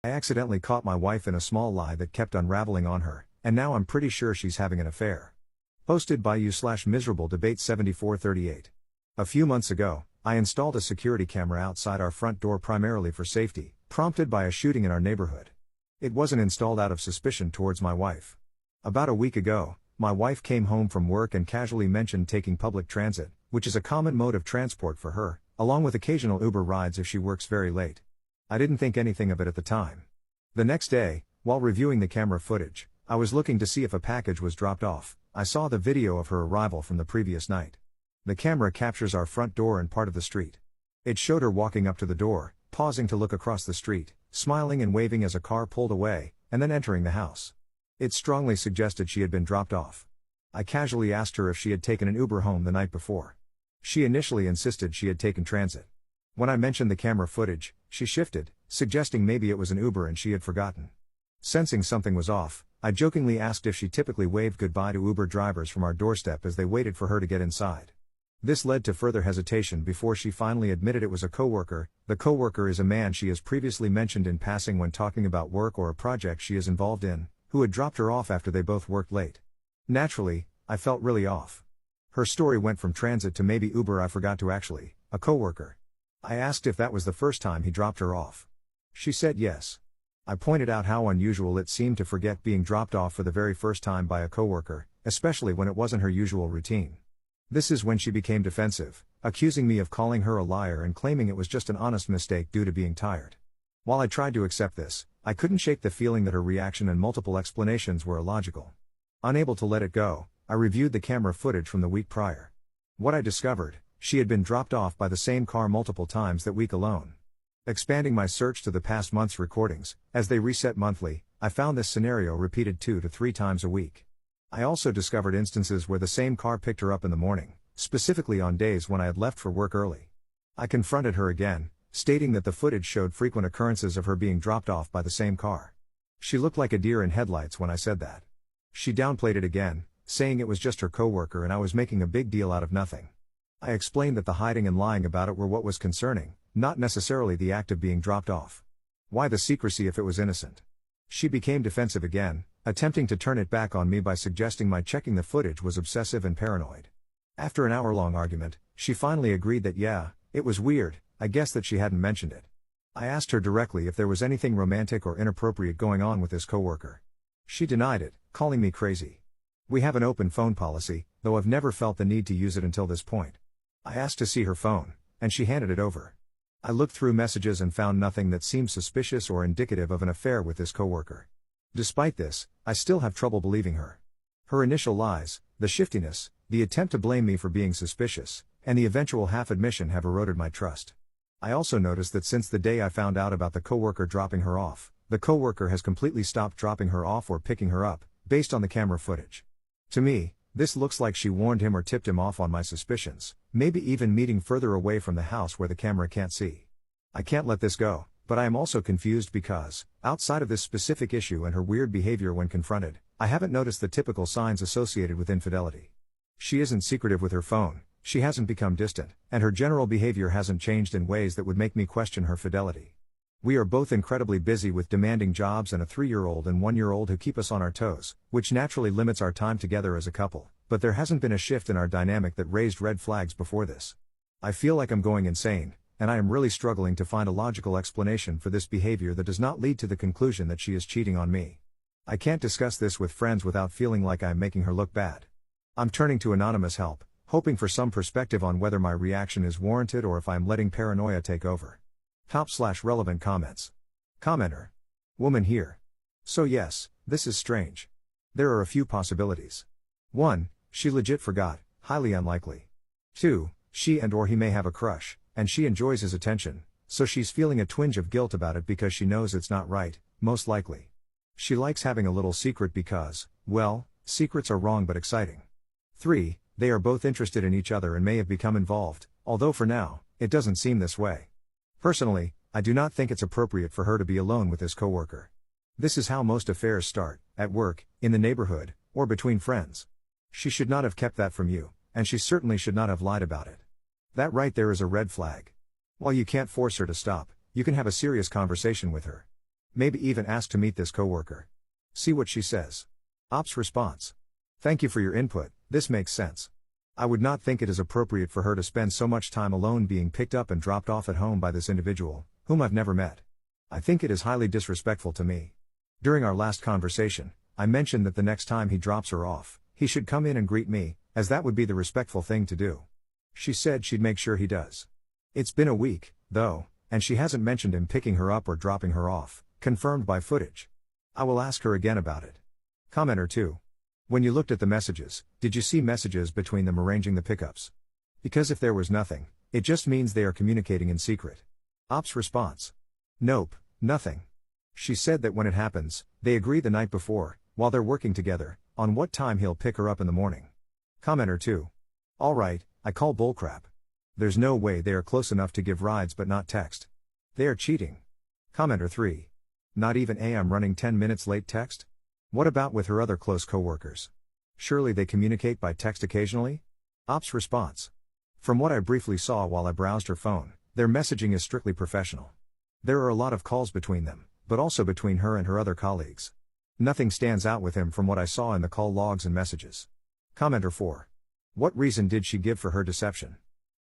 I accidentally caught my wife in a small lie that kept unraveling on her, and now I'm pretty sure she's having an affair. Posted by u/MiserableDebate7438. A few months ago, I installed a security camera outside our front door primarily for safety, prompted by a shooting in our neighborhood. It wasn't installed out of suspicion towards my wife. About a week ago, my wife came home from work and casually mentioned taking public transit, which is a common mode of transport for her, along with occasional Uber rides if she works very late. I didn't think anything of it at the time. The next day, while reviewing the camera footage, I was looking to see if a package was dropped off. I saw the video of her arrival from the previous night. The camera captures our front door and part of the street. It showed her walking up to the door, pausing to look across the street, smiling and waving as a car pulled away, and then entering the house. It strongly suggested she had been dropped off. I casually asked her if she had taken an Uber home the night before. She initially insisted she had taken transit. When I mentioned the camera footage, she shifted, suggesting maybe it was an Uber and she had forgotten. Sensing something was off, I jokingly asked if she typically waved goodbye to Uber drivers from our doorstep as they waited for her to get inside. This led to further hesitation before she finally admitted it was a coworker. The coworker is a man she has previously mentioned in passing when talking about work or a project she is involved in, who had dropped her off after they both worked late. Naturally, I felt really off. Her story went from transit to maybe Uber. I forgot to actually, a coworker. I asked if that was the first time he dropped her off. She said yes. I pointed out how unusual it seemed to forget being dropped off for the very first time by a coworker, especially when it wasn't her usual routine. This is when she became defensive, accusing me of calling her a liar and claiming it was just an honest mistake due to being tired. While I tried to accept this, I couldn't shake the feeling that her reaction and multiple explanations were illogical. Unable to let it go, I reviewed the camera footage from the week prior. What I discovered, she had been dropped off by the same car multiple times that week alone. Expanding my search to the past month's recordings, as they reset monthly, I found this scenario repeated 2 to 3 times a week. I also discovered instances where the same car picked her up in the morning, specifically on days when I had left for work early. I confronted her again, stating that the footage showed frequent occurrences of her being dropped off by the same car. She looked like a deer in headlights when I said that. She downplayed it again, saying it was just her coworker and I was making a big deal out of nothing. I explained that the hiding and lying about it were what was concerning, not necessarily the act of being dropped off. Why the secrecy if it was innocent? She became defensive again, attempting to turn it back on me by suggesting my checking the footage was obsessive and paranoid. After an hour-long argument, she finally agreed that yeah, it was weird, I guess that she hadn't mentioned it. I asked her directly if there was anything romantic or inappropriate going on with this coworker. She denied it, calling me crazy. We have an open phone policy, though I've never felt the need to use it until this point. I asked to see her phone, and she handed it over. I looked through messages and found nothing that seemed suspicious or indicative of an affair with this coworker. Despite this, I still have trouble believing her. Her initial lies, the shiftiness, the attempt to blame me for being suspicious, and the eventual half-admission have eroded my trust. I also noticed that since the day I found out about the coworker dropping her off, the coworker has completely stopped dropping her off or picking her up, based on the camera footage. To me, this looks like she warned him or tipped him off on my suspicions, maybe even meeting further away from the house where the camera can't see. I can't let this go, but I am also confused because, outside of this specific issue and her weird behavior when confronted, I haven't noticed the typical signs associated with infidelity. She isn't secretive with her phone, she hasn't become distant, and her general behavior hasn't changed in ways that would make me question her fidelity. We are both incredibly busy with demanding jobs and a 3-year-old and 1-year-old who keep us on our toes, which naturally limits our time together as a couple, but there hasn't been a shift in our dynamic that raised red flags before this. I feel like I'm going insane, and I am really struggling to find a logical explanation for this behavior that does not lead to the conclusion that she is cheating on me. I can't discuss this with friends without feeling like I'm making her look bad. I'm turning to anonymous help, hoping for some perspective on whether my reaction is warranted or if I'm letting paranoia take over. Top/relevant comments. Commenter. Woman here. So yes, this is strange. There are a few possibilities. 1. She legit forgot, highly unlikely. 2. She and/or he may have a crush, and she enjoys his attention, so she's feeling a twinge of guilt about it because she knows it's not right, most likely. She likes having a little secret because, well, secrets are wrong but exciting. 3. They are both interested in each other and may have become involved, although for now, it doesn't seem this way. Personally, I do not think it's appropriate for her to be alone with this coworker. This is how most affairs start, at work, in the neighborhood, or between friends. She should not have kept that from you, and she certainly should not have lied about it. That right there is a red flag. While you can't force her to stop, you can have a serious conversation with her. Maybe even ask to meet this coworker. See what she says. Op's response. Thank you for your input, this makes sense. I would not think it is appropriate for her to spend so much time alone being picked up and dropped off at home by this individual, whom I've never met. I think it is highly disrespectful to me. During our last conversation, I mentioned that the next time he drops her off, he should come in and greet me, as that would be the respectful thing to do. She said she'd make sure he does. It's been a week, though, and she hasn't mentioned him picking her up or dropping her off, confirmed by footage. I will ask her again about it. Commenter 2. When you looked at the messages, did you see messages between them arranging the pickups? Because if there was nothing, it just means they are communicating in secret. Op's response. Nope, nothing. She said that when it happens, they agree the night before, while they're working together, on what time he'll pick her up in the morning. Commenter 2. Alright, I call bullcrap. There's no way they are close enough to give rides but not text. They are cheating. Commenter 3. Not even a I'm running 10 minutes late text? What about with her other close coworkers? Surely they communicate by text occasionally? Op's response. From what I briefly saw while I browsed her phone, their messaging is strictly professional. There are a lot of calls between them, but also between her and her other colleagues. Nothing stands out with him from what I saw in the call logs and messages. Commenter 4. What reason did she give for her deception?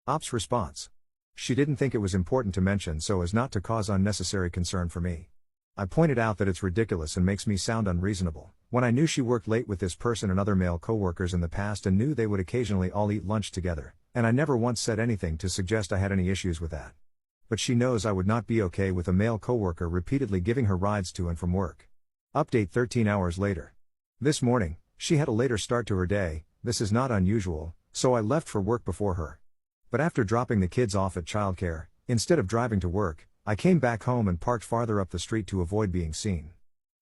Op's response. She didn't think it was important to mention so as not to cause unnecessary concern for me. I pointed out that it's ridiculous and makes me sound unreasonable, when I knew she worked late with this person and other male coworkers in the past and knew they would occasionally all eat lunch together, and I never once said anything to suggest I had any issues with that. But she knows I would not be okay with a male coworker repeatedly giving her rides to and from work. Update 13 hours later. This morning, she had a later start to her day. This is not unusual, so I left for work before her. But after dropping the kids off at childcare, instead of driving to work, I came back home and parked farther up the street to avoid being seen.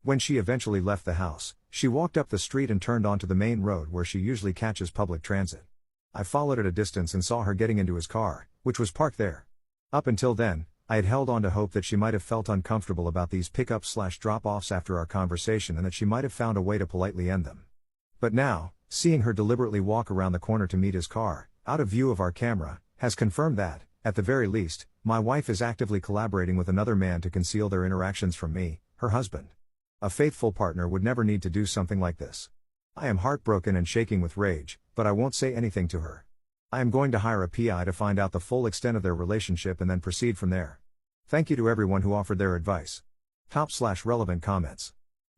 When she eventually left the house, she walked up the street and turned onto the main road where she usually catches public transit. I followed at a distance and saw her getting into his car, which was parked there. Up until then, I had held on to hope that she might have felt uncomfortable about these pickups/drop-offs after our conversation and that she might have found a way to politely end them. But now, seeing her deliberately walk around the corner to meet his car, out of view of our camera, has confirmed that, at the very least, my wife is actively collaborating with another man to conceal their interactions from me, her husband. A faithful partner would never need to do something like this. I am heartbroken and shaking with rage, but I won't say anything to her. I am going to hire a PI to find out the full extent of their relationship and then proceed from there. Thank you to everyone who offered their advice. Top/relevant comments.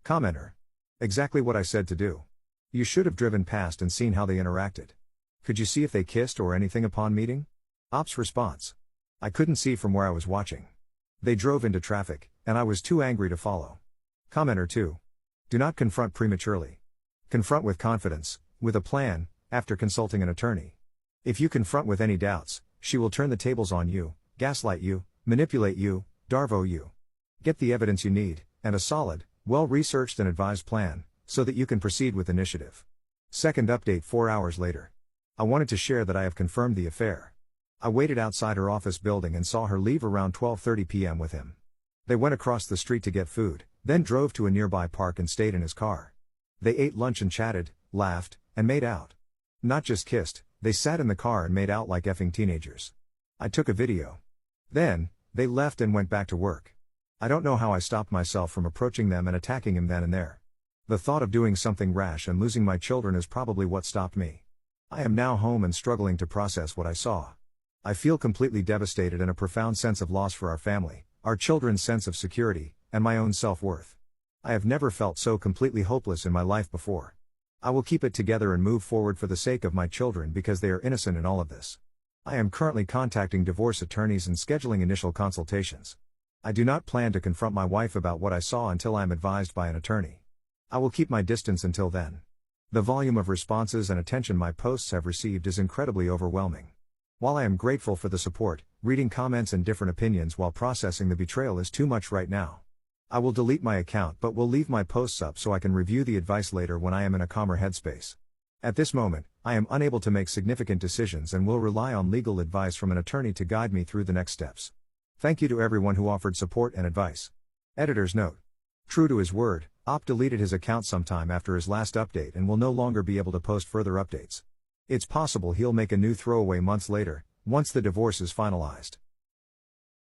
Commenter. Exactly what I said to do. You should have driven past and seen how they interacted. Could you see if they kissed or anything upon meeting? Op's response. I couldn't see from where I was watching. They drove into traffic, and I was too angry to follow. Commenter 2. Do not confront prematurely. Confront with confidence, with a plan, after consulting an attorney. If you confront with any doubts, she will turn the tables on you, gaslight you, manipulate you, darvo you. Get the evidence you need, and a solid, well-researched and advised plan, so that you can proceed with initiative. Second update 4 hours later. I wanted to share that I have confirmed the affair. I waited outside her office building and saw her leave around 12:30 p.m. with him. They went across the street to get food, then drove to a nearby park and stayed in his car. They ate lunch and chatted, laughed, and made out. Not just kissed, they sat in the car and made out like effing teenagers. I took a video. Then, they left and went back to work. I don't know how I stopped myself from approaching them and attacking him then and there. The thought of doing something rash and losing my children is probably what stopped me. I am now home and struggling to process what I saw. I feel completely devastated and a profound sense of loss for our family, our children's sense of security, and my own self-worth. I have never felt so completely hopeless in my life before. I will keep it together and move forward for the sake of my children because they are innocent in all of this. I am currently contacting divorce attorneys and scheduling initial consultations. I do not plan to confront my wife about what I saw until I am advised by an attorney. I will keep my distance until then. The volume of responses and attention my posts have received is incredibly overwhelming. While I am grateful for the support, reading comments and different opinions while processing the betrayal is too much right now. I will delete my account but will leave my posts up so I can review the advice later when I am in a calmer headspace. At this moment, I am unable to make significant decisions and will rely on legal advice from an attorney to guide me through the next steps. Thank you to everyone who offered support and advice. Editor's note. True to his word, Op deleted his account sometime after his last update and will no longer be able to post further updates. It's possible he'll make a new throwaway months later, once the divorce is finalized.